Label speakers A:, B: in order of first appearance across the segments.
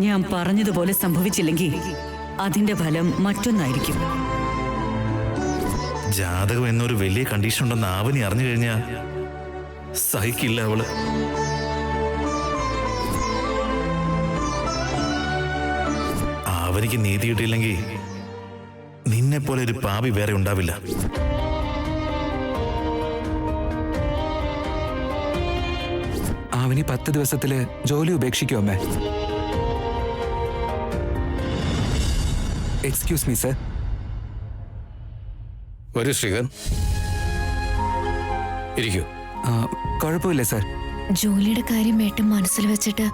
A: ഞാൻ പറഞ്ഞതുപോലെ സംഭവിച്ചില്ലെങ്കിൽ അതിന്റെ ഫലം മറ്റൊന്നായിരിക്കും.
B: ജാതകം എന്നൊരു വലിയ കണ്ടീഷൻ ഉണ്ടെന്ന് ആവനി അറിഞ്ഞു കഴിഞ്ഞാ സഹിക്കില്ല അവള്. ആവനിക്ക് നീതി കിട്ടിയില്ലെങ്കിൽ നിന്നെ പോലെ ഒരു പാപി വേറെ ഉണ്ടാവില്ല.
C: ആവനി 10 ദിവസത്തില് ജോലി ഉപേക്ഷിക്കും അമ്മേ. Excuse me sir.
D: വരൂ ശ്രീകൻ, ഇരിക്കൂ.
C: കുഴപ്പമില്ല സർ.
E: ജോലിയുടെ കാര്യം ഏട്ടൻ മനസ്സിൽ വെച്ചിട്ട്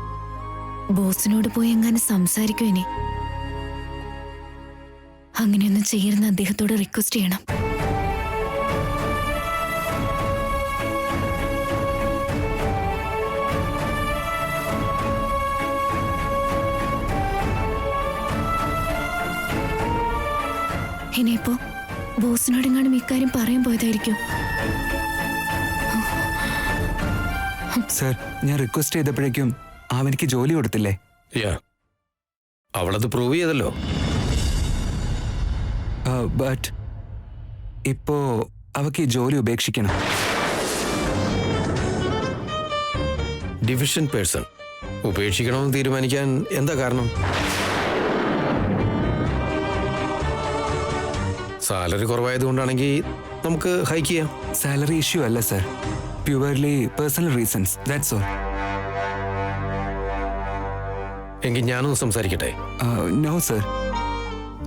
E: ബോസിനോട് പോയി എങ്ങനെ സംസാരിക്കും ഇനി? അങ്ങനെയൊന്നും ചെയ്യരുന്ന അദ്ദേഹത്തോട് റിക്വസ്റ്റ് ചെയ്യണം. ഇനിയിപ്പോ ബോസിനോടെങ്ങാനും ഇക്കാര്യം പറയാൻ പോയതായിരിക്കും.
C: സർ, ഞാൻ റിക്വസ്റ്റ് ചെയ്തപ്പോഴേക്കും അവനിക്ക് ജോലി കൊടുത്തില്ലേ?
D: അവളത് പ്രൂവ് ചെയ്തല്ലോ.
C: ബട്ട് ഇപ്പോ അവക്ക് ഈ ജോലി ഉപേക്ഷിക്കണം.
D: ഡിവിഷൻ പേഴ്സൺ ഉപേക്ഷിക്കണമെന്ന് തീരുമാനിക്കാൻ എന്താ കാരണം? സാലറി കുറവായതുകൊണ്ടാണെങ്കിൽ നമുക്ക് ഹൈക്ക് ചെയ്യാം.
C: സാലറി ഇഷ്യൂ അല്ല sir, purely personal reasons, that's all.
D: എങ്കിൽ ഞാനൊന്ന് സംസാരിക്കട്ടെ?
C: നോ സർ,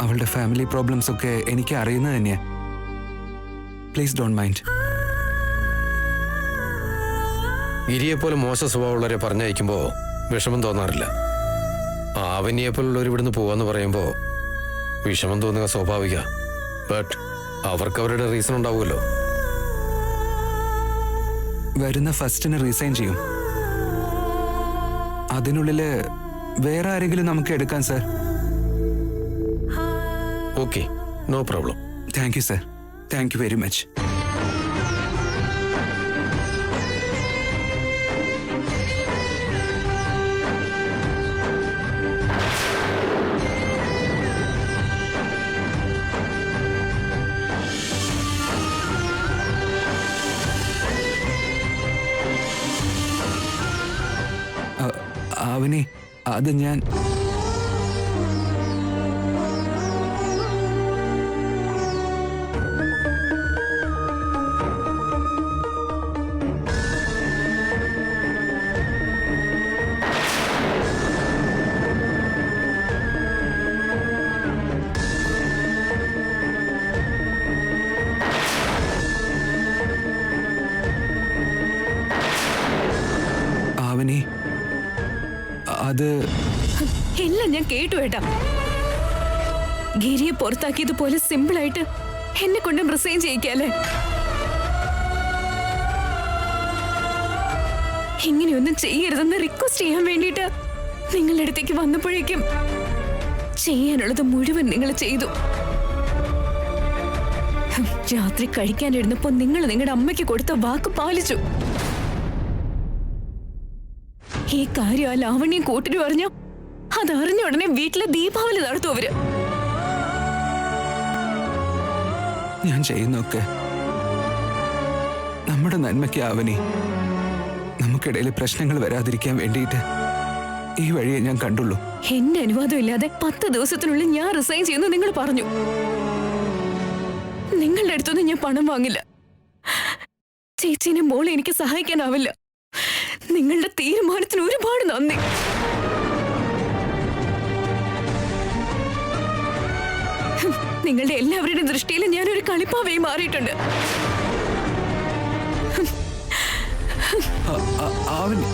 C: അവളുടെ ഫാമിലി പ്രോബ്ലംസ് ഒക്കെ എനിക്ക് അറിയുന്നത് തന്നെയാ. Please don't mind.
D: ഗിരിയെപ്പോലെ മോശ സ്വഭാവമുള്ളവരെ പറഞ്ഞയക്കുമ്പോൾ വിഷമം തോന്നാറില്ല. ആവനിയെപ്പോലുള്ളവർ ഇവിടുന്ന് പോവാന്ന് പറയുമ്പോൾ വിഷമം തോന്നുക സ്വാഭാവിക. ബട്ട് അവർക്ക് അവരുടെ റീസൺ ഉണ്ടാവുമല്ലോ.
C: വരുന്ന ഫസ്റ്റിന് റീസൈൻ ചെയ്യും. അതിനുള്ളില് വേറെ ആരെങ്കിലും നമുക്ക് എടുക്കാം sir.
D: Okay, no problem.
C: Thank you sir, thank you very much. അവനെ അത് ഞാൻ അവനെ അത്
E: എല്ലാം ഞാൻ കേട്ടു ഏട്ടാ. ഗിരിയെ പുറത്താക്കിയതുപോലെ സിമ്പിളായിട്ട് എന്നെ കൊണ്ട് റിസൈൻ ചെയ്യിക്കാല്ലേ? ഇങ്ങനെയൊന്നും ചെയ്യരുതെന്ന് റിക്വസ്റ്റ് ചെയ്യാൻ വേണ്ടിയിട്ട് നിങ്ങളുടെ അടുത്തേക്ക് വന്നപ്പോഴേക്കും ചെയ്യാനുള്ളത് മുഴുവൻ നിങ്ങൾ ചെയ്തു. രാത്രി കഴിക്കാനിരുന്നപ്പോ നിങ്ങൾ നിങ്ങളുടെ അമ്മയ്ക്ക് കൊടുത്ത വാക്ക് പാലിച്ചു. ഈ കാര്യം ആ ലാവണ്യം കൂട്ടിന് പറഞ്ഞോ, അതറിഞ്ഞ ഉടനെ വീട്ടിലെ ദീപാവലി നടത്തും അവര്.
C: ഞാൻ ചെയ്യുന്നൊക്കെ നമ്മുടെ നന്മയ്ക്ക് ആവനി. നമുക്കിടയിൽ പ്രശ്നങ്ങൾ വരാതിരിക്കാൻ വേണ്ടിയിട്ട് ഈ വഴിയെ ഞാൻ കണ്ടുള്ളൂ.
E: എന്റെ അനുവാദം ഇല്ലാതെ 10 ദിവസത്തിനുള്ളിൽ ഞാൻ റിസൈൻ ചെയ്യുന്നു നിങ്ങൾ പറഞ്ഞു. നിങ്ങളുടെ അടുത്തൊന്നും ഞാൻ പണം വാങ്ങില്ല. ചേച്ചീനെ മോളെ എനിക്ക് സഹായിക്കാനാവില്ല. നിങ്ങളുടെ തീരുമാനത്തിന് ഒരുപാട് നന്ദി. നിങ്ങളുടെ എല്ലാവരുടെയും ദൃഷ്ടിയിൽ ഞാനൊരു കളിപ്പാവയായി മാറിയിട്ടുണ്ട്.
C: അവന്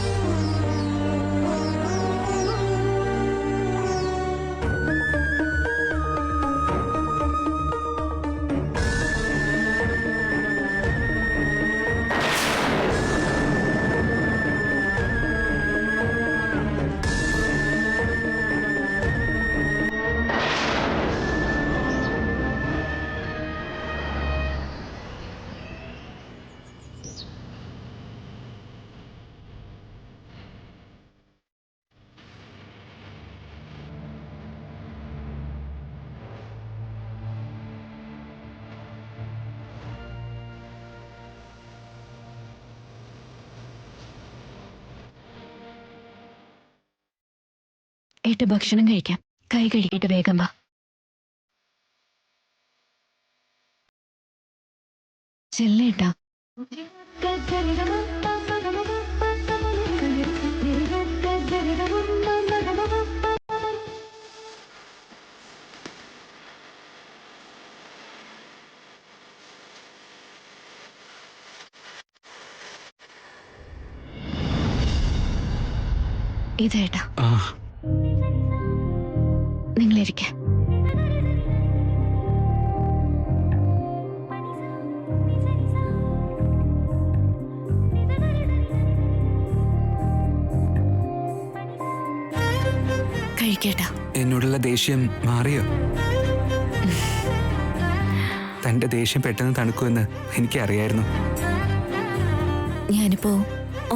E: ഏട്ട ഭക്ഷണം കഴിക്കാം. കൈ കഴുകിയിട്ട് വേഗം വാ. ചെല്ലേട്ടാ. ഇതേട്ടാ,
C: ആ
E: നിങ്ങളിരിക്ക. കഴിക്കേട്ടാ.
C: എന്നോടുള്ള ദേഷ്യം മാറിയോ? തന്റെ ദേഷ്യം പെട്ടെന്ന് തണുക്കുമെന്ന് എനിക്കറിയായിരുന്നു.
E: ഞാനിപ്പോ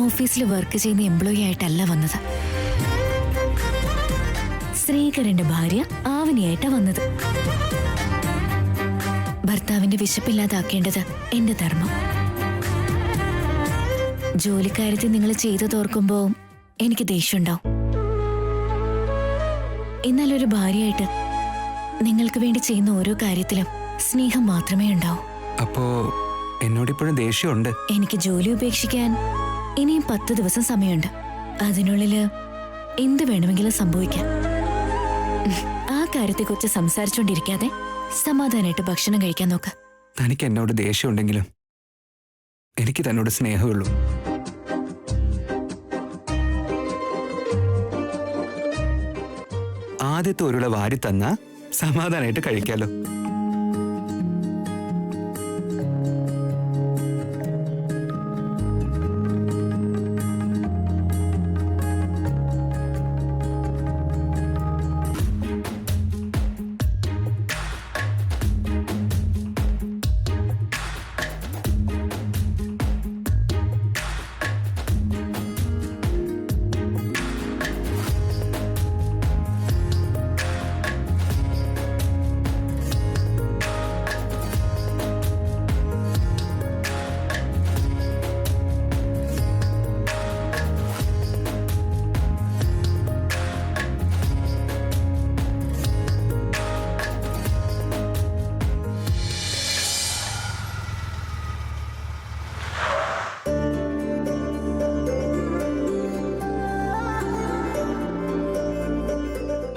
E: ഓഫീസിൽ വർക്ക് ചെയ്യുന്ന എംപ്ലോയി ആയിട്ടല്ല വന്നത്. ശ്രീകരന്റെ ഭാര്യ ആവനിയായിട്ടാ വന്നത്. ഭർത്താവിന്റെ വിശപ്പില്ലാതാക്കേണ്ടത് എന്റെ ധർമ്മം. ജോലിക്കാര്യത്തിൽ നിങ്ങൾ ചെയ്തതോർക്കുമ്പോ എനിക്ക് ദേഷ്യമുണ്ടാവും. എന്നാൽ ഒരു ഭാര്യയായിട്ട് നിങ്ങൾക്ക് വേണ്ടി ചെയ്യുന്ന ഓരോ കാര്യത്തിലും സ്നേഹം മാത്രമേ ഉണ്ടാവൂ.
C: അപ്പോ എന്നോടിപ്പോഴും ദേഷ്യമുണ്ട്.
E: എനിക്ക് ജോലി ഉപേക്ഷിക്കാൻ ഇനിയും 10 ദിവസം സമയമുണ്ട്. അതിനുള്ളില് എന്ത് വേണമെങ്കിലും സംഭവിക്കാം. ആ കാര്യത്തെക്കുറിച്ച് സംസാരിച്ചുകൊണ്ടിരിക്കാതെ സമാധാനമായിട്ട് ഭക്ഷണം കഴിക്കാൻ നോക്ക.
C: തനിക്ക് എന്നോട് ദേഷ്യമുണ്ടെങ്കിലും എനിക്ക് തന്നോട് സ്നേഹമുള്ളൂ. ആദ്യത്തെ ഒരുള വാരി തന്ന സമാധാനമായിട്ട് കഴിക്കാലോ.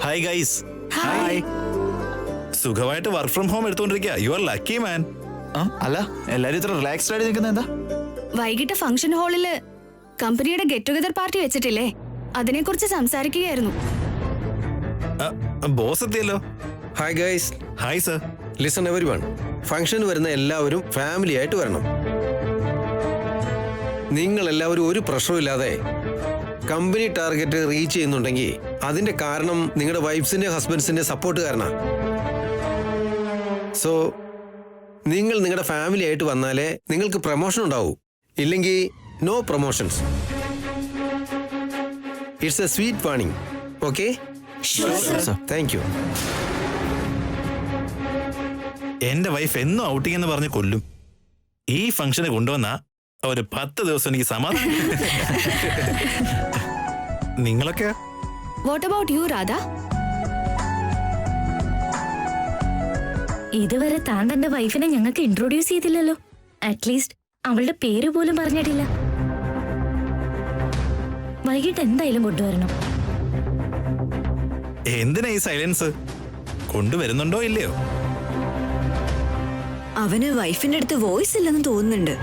B: Hi guys. ഹായ്. സുഖമായിട്ട് വർക്ക് ഫ്രം ഹോം എടുത്തോണ്ടിരിക്കുക. You are lucky man.
F: അല്ല, എല്ലാരും ഇത്ര റിലാക്സ്ഡ് ആയിട്ട് നിൽക്കുന്നത് എന്താ?
G: വൈകിട്ട് ഫംഗ്ഷൻ ഹാളില് കമ്പനിയുടെ ഗെറ്റ് ടുഗദർ പാർട്ടി വെച്ചിട്ടില്ലേ, അതിനെക്കുറിച്ച് സംസാരിക്കുകയായിരുന്നു.
B: ബോസ് എത്തിയല്ലോ.
D: Hi guys.
B: Hi sir.
D: Listen everyone, ഫംഗ്ഷന് വരുന്ന എല്ലാവരും ഫാമിലി ആയിട്ട് വരണം. നിങ്ങൾ എല്ലാവരും ഒരു പ്രശ്നമില്ലാതെ കമ്പനി ടാർഗറ്റ് റീച്ച് ചെയ്യുന്നുണ്ടെങ്കിൽ അതിന്റെ കാരണം നിങ്ങളുടെ വൈഫ്സിന്റെ ഹസ്ബൻഡ്സിന്റെ സപ്പോർട്ട് കാരണമാണ്. സോ നിങ്ങൾ നിങ്ങളുടെ ഫാമിലി ആയിട്ട് വന്നാലേ നിങ്ങൾക്ക് പ്രൊമോഷൻ ഉണ്ടാവൂ. ഇല്ലെങ്കിൽ no promotions. It's a sweet warning. Okay, thank you.
B: എന്റെ വൈഫ് എന്നും ഔട്ടിംഗ് എന്ന് പറഞ്ഞ് കൊല്ലും. ഈ ഫംഗ്ഷന് കൊണ്ടുവന്ന ഒരു 10 ദിവസം എനിക്ക് സമാധാനം. നിങ്ങളൊക്കെ
G: വാട്ട് അബൌട്ട് യു രാധ?
H: ഇതുവരെ താൻ തന്റെ വൈഫിനെ ഞങ്ങൾക്ക് ഇൻട്രൊഡ്യൂസ് ചെയ്തില്ലല്ലോ. അറ്റ്ലീസ്റ്റ് അവളുടെ പേര് പോലും പറഞ്ഞിട്ടില്ല. വൈകിട്ട് എന്തായാലും കൊണ്ടുവരണം.
B: എന്തിനാ ഈ സൈലൻസ്? കൊണ്ടുവരുന്നുണ്ടോ ഇല്ലയോ?
A: അവന് വൈഫിന്റെ അടുത്ത് വോയിസ് ഇല്ലെന്ന് തോന്നുന്നുണ്ട്.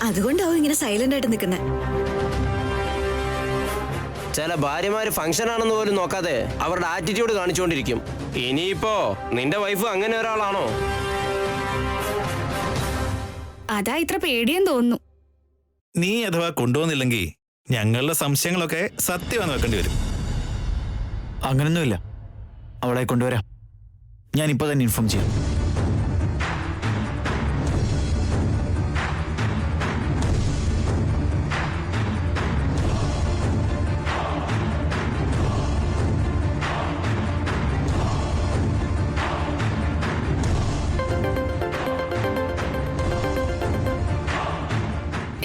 A: അതുകൊണ്ടാവും ഇങ്ങനെ സൈലന്റ് ആയിട്ട് നിൽക്കുന്നത്.
I: ചില ഭാര്യമാര് ഫംഗ്ഷൻ ആണെന്ന് പോലും നോക്കാതെ അവരുടെ ആറ്റിറ്റ്യൂഡ് കാണിച്ചുകൊണ്ടിരിക്കും. ഇനിയിപ്പോ നിന്റെ വൈഫ് അങ്ങനെ ഒരാളാണോ?
G: അതാ ഇത്ര പേടിയെന്ന് തോന്നുന്നു.
B: നീ അഥവാ കൊണ്ടുവന്നില്ലെങ്കിൽ ഞങ്ങളുടെ സംശയങ്ങളൊക്കെ സത്യമാണെന്ന് വെക്കേണ്ടി വരും.
F: അങ്ങനൊന്നുമില്ല, അവളെ കൊണ്ടുവരാം. ഞാൻ ഇപ്പൊ തന്നെ ഇൻഫോം ചെയ്യാം.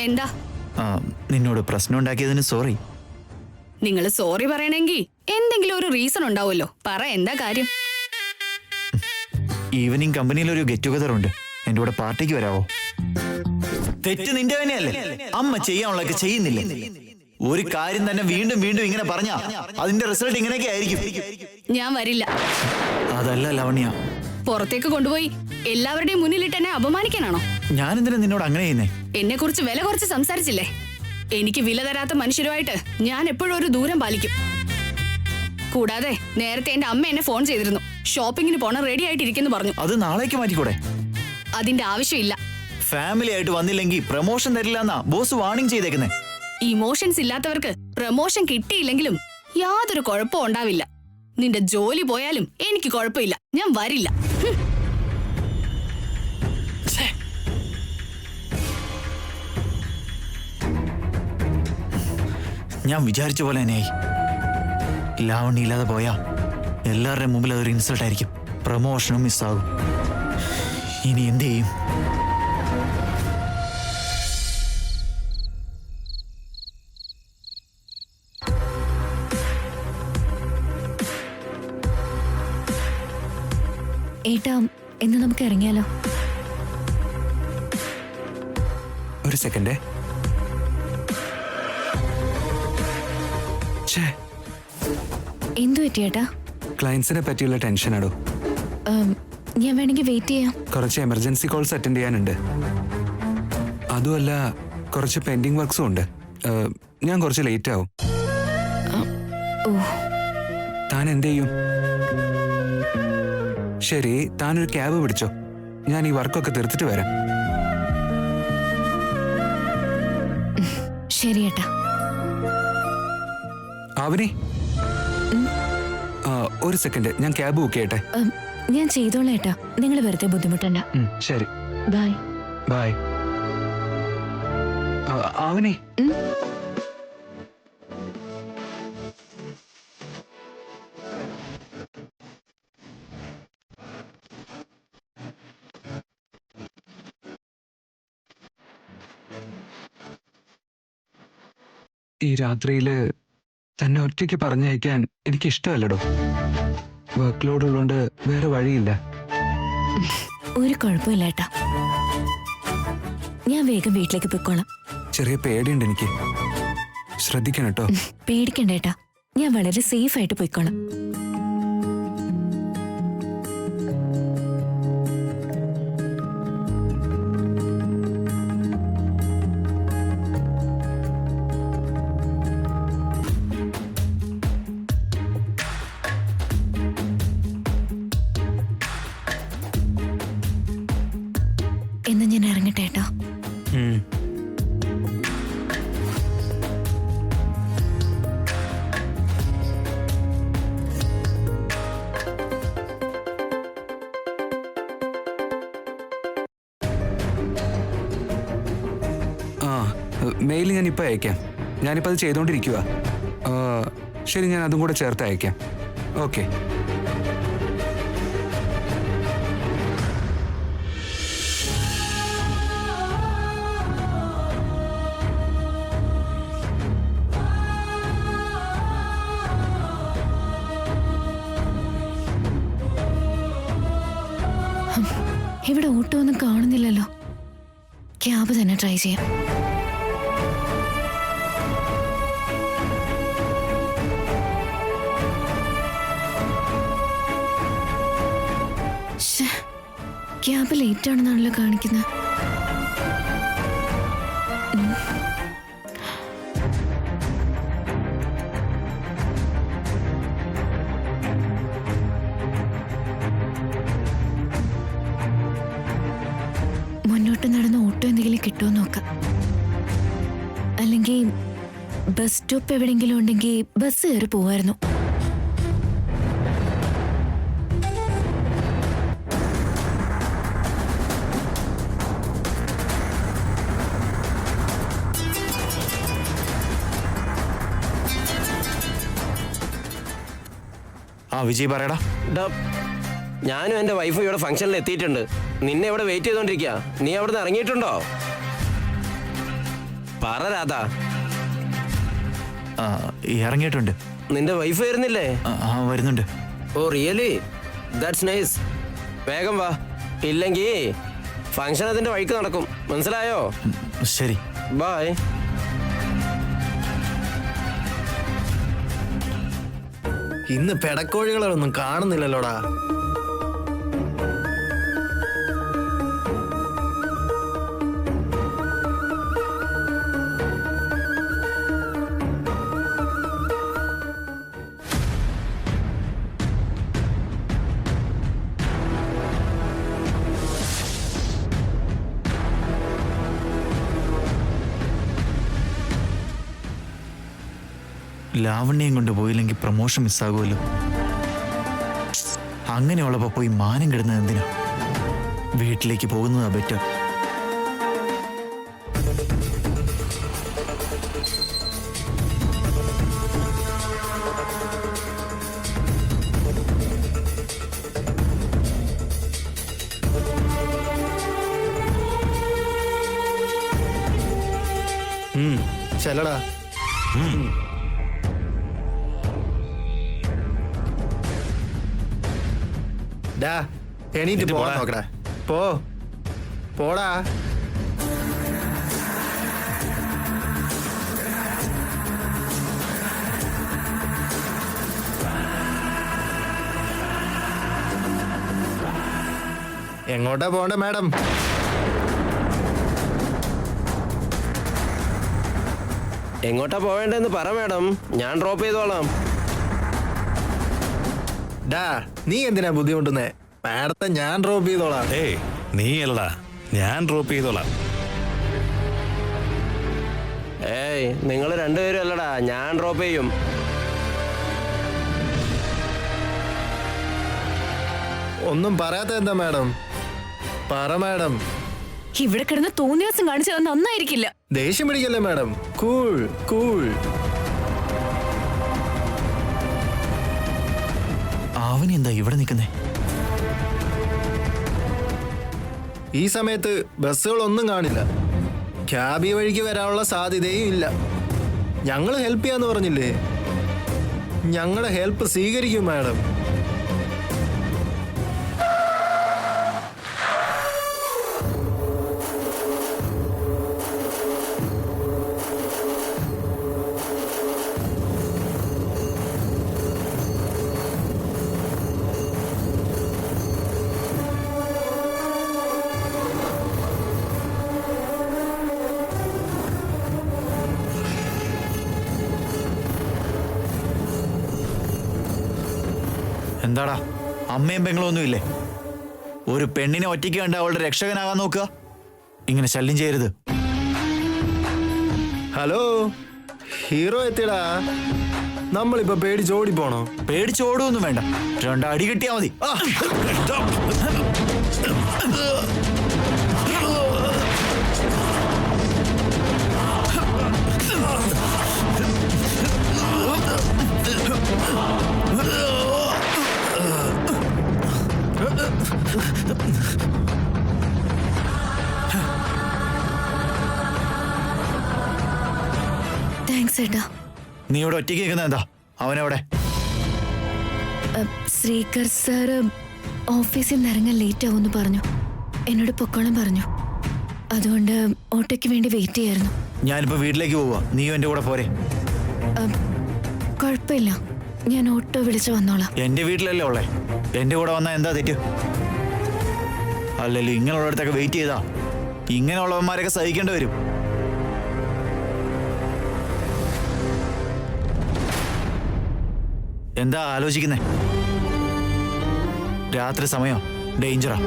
G: എന്താ?
F: നിന്നോട് പ്രശ്നം ഉണ്ടാക്കിയതിന് സോറി.
G: നിങ്ങൾ സോറി പറയണമെങ്കിൽ എന്തെങ്കിലും ഒരു റീസൺ ഉണ്ടാവുമല്ലോ. പറ, എന്താ കാര്യം?
F: ഈവനിങ് കമ്പനിയിൽ ഒരു ഗെറ്റ് ടുഗദർ ഉണ്ട്. എന്റെ കൂടെ പാർട്ടിക്ക് വരാവോ? തെറ്റ് നിന്റെ തന്നെയല്ലേ? അമ്മ ചെയ്യാനുള്ളതൊക്കെ ചെയ്യുന്നില്ലേ? ഒരു കാര്യം തന്നെ വീണ്ടും വീണ്ടും ഇങ്ങനെ പറഞ്ഞാ അതിന്റെ റിസൾട്ട് ഇങ്ങനെയൊക്കെ ആയിരിക്കും.
G: ഞാൻ വരില്ല.
F: അതല്ല ലവണ്യ,
G: പുറത്തേക്ക് കൊണ്ടുപോയി എല്ലാവരുടെയും മുന്നിലിട്ട് എന്നെ അപമാനിക്കാനാണോ?
F: ഞാൻ എന്തിനാ നിന്നോട് അങ്ങനെ ചെയ്യുന്നേ?
G: എന്നെ കുറിച്ച് വില കുറച്ച് സംസാരിച്ചില്ലേ? എനിക്ക് വില തരാത്ത മനുഷ്യരുമായിട്ട് ഞാൻ എപ്പോഴും ഒരു ദൂരം പാലിക്കും. കൂടാതെ നേരത്തെ എന്റെ അമ്മ എന്നെ ഫോൺ ചെയ്തിരുന്നു. ഷോപ്പിങ്ങിന് പോണ റെഡി ആയിട്ടിരിക്കുന്നു പറഞ്ഞു.
F: അത് നാളേക്ക് മാറ്റിക്കൂടെ?
G: അതിന്റെ ആവശ്യമില്ല.
F: ഫാമിലി ആയിട്ട് വന്നില്ലെങ്കിൽ പ്രൊമോഷൻ തരില്ല എന്നാ ബോസ് വാർണിംഗ് ചെയ്തേക്കുന്നേ.
G: ഇമോഷൻസ് ഇല്ലാത്തവർക്ക് പ്രമോഷൻ കിട്ടിയില്ലെങ്കിലും യാതൊരു കുഴപ്പവും ഉണ്ടാവില്ല. നിന്റെ ജോലി പോയാലും എനിക്ക് കുഴപ്പമില്ല. ഞാൻ വരില്ല.
F: ഞാൻ വിചാരിച്ച പോലെ തന്നെയായി. ലാവണ്യ ഇല്ലാതെ പോയാ എല്ലാവരുടെയും മുമ്പിൽ അതൊരു ഇൻസൾട്ട് ആയിരിക്കും. പ്രൊമോഷനും മിസ്സാകും. ഇനി എന്ത് ചെയ്യും?
E: ഏട്ടാ, എന്ന് നമുക്ക് ഇറങ്ങിയാലോ?
C: ഒരു സെക്കൻഡേ.
E: എന്തു പറ്റിയേട്ടാ?
C: ക്ലയൻസിനെ പറ്റിയുള്ള ടെൻഷനാടോ.
E: ഞാൻ വേണമെങ്കിൽ വെയിറ്റ് ചെയ്യാം.
C: കുറച്ച് എമർജൻസി കോൾസ് അറ്റൻഡ് ചെയ്യാനുണ്ട്. അതുമല്ല, കുറച്ച് പെൻഡിങ് വർക്ക്സും ഉണ്ട്. ഞാൻ കുറച്ച് ലേറ്റ് ആവും. താൻ എന്ത് ചെയ്യും? ശരി, താനൊരു ക്യാബ് പിടിച്ചോ. ഞാൻ ഈ വർക്കൊക്കെ തീർത്തിട്ട് വരാം.
E: ശരി ഏട്ടാ.
C: ആവനി, ഒരു സെക്കൻഡ്, ഞാൻ ക്യാബ് ബുക്ക് ചെയ്യട്ടെ.
E: ഞാൻ ചെയ്തോളാം ഏട്ടാ. നിങ്ങൾ വെറുതെ ബുദ്ധിമുട്ടണ്ട.
C: ശരി,
E: ബൈ.
C: ബൈ. ആവനി, ഈ രാത്രിയില് തന്നെ ഒറ്റയ്ക്ക് പറഞ്ഞയക്കാൻ എനിക്കിഷ്ടമല്ലടോ. വർക്ക് ലോഡ് ഉള്ളതുകൊണ്ട് വേറെ വഴിയില്ല.
E: ഒരു കുഴപ്പമില്ല ഏട്ടാ. ഞാൻ വേഗം വീട്ടിലേക്ക് പോയിക്കോളാം.
C: ചെറിയ പേടിയുണ്ട് എനിക്ക്. ശ്രദ്ധിക്കണം കേട്ടോ.
E: പേടിക്കണ്ട ഏട്ടാ. ഞാൻ വളരെ സേഫ് ആയിട്ട് പോയിക്കോളാം. എന്ന് ഞാൻ ഇറങ്ങട്ടെ ഏട്ടാ.
C: മെയിൽ ഞാനിപ്പോൾ അയക്കാം. ഞാനിപ്പോൾ അത് ചെയ്തുകൊണ്ടിരിക്കുക. ശരി, ഞാൻ അതും കൂടെ ചേർത്ത് അയക്കാം. ഓക്കെ.
E: ഇവിടെ ഓട്ടോ ഒന്നും കാണുന്നില്ലല്ലോ. ക്യാബ് തന്നെ ട്രൈ ചെയ്യാം. ക്യാബ് ലേറ്റ് ആണെന്നാണല്ലോ കാണിക്കുന്നത്. മുന്നോട്ട് നടന്ന ഓട്ടോ എന്തെങ്കിലും കിട്ടുമോ നോക്കാം. അല്ലെങ്കിൽ ബസ് സ്റ്റോപ്പ് എവിടെയെങ്കിലും ഉണ്ടെങ്കിൽ ബസ് കയറി പോവായിരുന്നു.
F: വിജയ് പറയടാ.
I: ഞാനും എന്റെ വൈഫും ഇവിടെ ഫംഗ്ഷനിൽ എത്തിയിട്ടുണ്ട്. നിന്നെ ഇവിടെ വെയിറ്റ് ചെയ്തോണ്ടിരിക്കുക. നീ അവിടെ നിന്ന് ഇറങ്ങിയിട്ടുണ്ടോ? പറ രാധ.
F: ഇറങ്ങിയിട്ടുണ്ട്.
I: നിന്റെ വൈഫ് വരുന്നില്ലേ?
F: വരുന്നുണ്ട്.
I: Oh really? That's nice. വേഗം വാ, ഇല്ലെങ്കിൽ ഫംഗ്ഷൻ അതിന്റെ വഴിക്ക് നടക്കും. മനസ്സിലായോ?
F: ശരി,
I: ബൈ.
J: ഇന്ന് പെടക്കോഴികളൊന്നും കാണുന്നില്ലല്ലോടാ.
F: ലാവണ്യം കൊണ്ട് പോയില്ലെങ്കിൽ പ്രമോഷൻ മിസ്സാകുമല്ലോ. അങ്ങനെയുള്ളപ്പോ പോയി മാനം കിടുന്നത് എന്തിനാ? വീട്ടിലേക്ക് പോകുന്നതാ ബെറ്റർ.
J: ചെല്ലടാ. ഡാ എണീറ്റ്
B: എണീറ്റ്
J: പോവാൻ
B: പോടാ.
J: നോക്കടാ. പോടാ. എങ്ങോട്ടാ പോണ്ടേ മാഡം?
I: എങ്ങോട്ടാ പോവേണ്ടെന്ന് പറ മാഡം, ഞാൻ ഡ്രോപ്പ് ചെയ്തോളാം.
J: ഡാ നീ എന്തിനാ ബുദ്ധിമുട്ടുന്നേ? മാഡത്തെ ഞാൻ ഡ്രോപ്പ് ചെയ്തോളാം.
B: ഏയ് നീ അല്ലടാ, ഞാൻ ഡ്രോപ്പ് ചെയ്തോളാം.
I: ഏയ് നിങ്ങൾ രണ്ടുപേരും അല്ലടാ, ഞാൻ ഡ്രോപ്പ് ചെയ്യും.
J: ഒന്നും പറയാത്ത എന്താ മാഡം? പറ മാഡം.
E: ഇവിടെ കിടന്ന് തോന്നിയാസം കാണിച്ചത് നന്നായിരിക്കില്ല.
J: ദേഷ്യം പിടിക്കല്ലേ മാഡം. Cool cool.
F: അവൻ എന്താ ഇവിടെ നിൽക്കുന്നേ?
J: ഈ സമയത്ത് ബസ്സുകളൊന്നും കാണില്ല. ക്യാബ് ഈ വഴിക്ക് വരാനുള്ള സാധ്യതയും ഇല്ല. ഞങ്ങൾ ഹെൽപ്പ് ചെയ്യാന്ന് പറഞ്ഞില്ലേ? ഞങ്ങളുടെ ഹെൽപ്പ് സ്വീകരിക്കും മാഡം.
F: എന്താടാ, അമ്മയും പെങ്ങളൊന്നും ഇല്ലേ? ഒരു പെണ്ണിനെ ഒറ്റയ്ക്ക് കണ്ട് അവളുടെ രക്ഷകനാകാൻ നോക്കുക. ഇങ്ങനെ ശല്യം ചെയ്യരുത്.
J: ഹലോ, ഹീറോ എത്തിയടാ. നമ്മളിപ്പോ പേടിച്ചോടി പോണോ?
F: പേടിച്ചോടുകയൊന്നും വേണ്ട, 2 അടി കിട്ടിയാ മതി.
E: താങ്ക്സ് ഏട്ടാ.
F: നീ ഇവിടെ ഒറ്റയ്ക്ക് നിൽക്കുന്ന എന്താ? അവനെവിടെ?
E: ശ്രീകർ സാറ് ഓഫീസിൽ നിന്ന് ഇറങ്ങാൻ ലേറ്റ് ആവുമെന്ന് പറഞ്ഞു. എന്നോട് പൊക്കോളം പറഞ്ഞു. അതുകൊണ്ട് ഓട്ടോയ്ക്ക് വേണ്ടി വെയിറ്റ് ചെയ്യായിരുന്നു.
F: ഞാനിപ്പോ വീട്ടിലേക്ക് പോവാ, നീയും എന്റെ കൂടെ പോരെ?
E: കുഴപ്പമില്ല, ഞാൻ ഓട്ടോ വിളിച്ചു വന്നോളാം.
F: എന്റെ വീട്ടിലല്ലേ ഉള്ളേ, എന്റെ കൂടെ വന്നാ എന്താ തെറ്റ്? അല്ലല്ലോ, ഇങ്ങനെയുള്ളടത്തൊക്കെ വെയിറ്റ് ചെയ്താ ഇങ്ങനെയുള്ളവന്മാരൊക്കെ സഹിക്കേണ്ടി വരും. എന്താ ആലോചിക്കുന്നേ? രാത്രി സമയം ഡേഞ്ചറാ.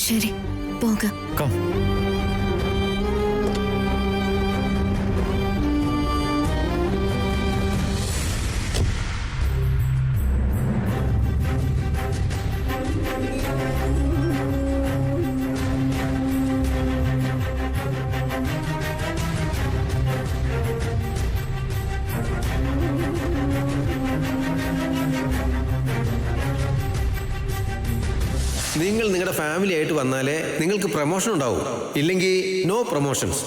E: ശരി, പോകാം.
F: കം.
D: നിങ്ങൾ നിങ്ങളുടെ ഫാമിലി ആയിട്ട് വന്നാലേ നിങ്ങൾക്ക് പ്രൊമോഷൻ ഉണ്ടാവും, ഇല്ലെങ്കിൽ നോ പ്രൊമോഷൻസ്.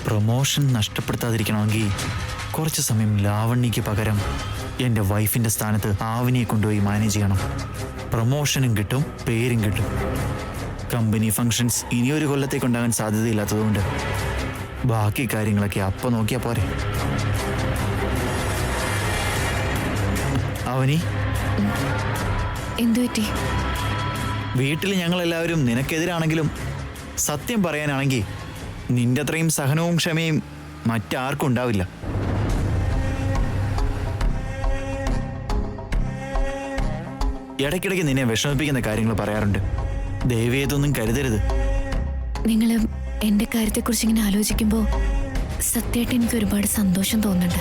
F: പ്രൊമോഷൻ നഷ്ടപ്പെടുത്താതിരിക്കണമെങ്കിൽ കുറച്ച് സമയം ലാവണ്യക്ക് പകരം എൻ്റെ വൈഫിൻ്റെ സ്ഥാനത്ത് ആവിനിയെ കൊണ്ടുപോയി മാനേജ് ചെയ്യണം. പ്രൊമോഷനും കിട്ടും, പേരും കിട്ടും. കമ്പനി ഫങ്ഷൻസ് ഇനിയൊരു കൊല്ലത്തേക്ക് ഉണ്ടാകാൻ സാധ്യതയില്ലാത്തതുകൊണ്ട് ബാക്കി കാര്യങ്ങളൊക്കെ അപ്പം നോക്കിയാൽ പോരെ. ആവനി,
E: എന്തുപറ്റി?
F: വീട്ടിൽ ഞങ്ങളെല്ലാവരും നിനക്കെതിരാണെങ്കിലും സത്യം പറയാനാണെങ്കിൽ നിന്റെ അത്രയും സഹനവും ക്ഷമയും മറ്റാർക്കും ഉണ്ടാവില്ല. ഇടയ്ക്കിടയ്ക്ക് നിന്നെ വിഷമിപ്പിക്കുന്ന കാര്യങ്ങൾ പറയാറുണ്ട്. ദയവേതൊന്നും കരുതരുത്.
E: നിങ്ങൾ എന്റെ കാര്യത്തെക്കുറിച്ച് ഇങ്ങനെ ആലോചിക്കുമ്പോൾ സത്യമായിട്ട് എനിക്ക് ഒരുപാട് സന്തോഷം തോന്നുന്നുണ്ട്.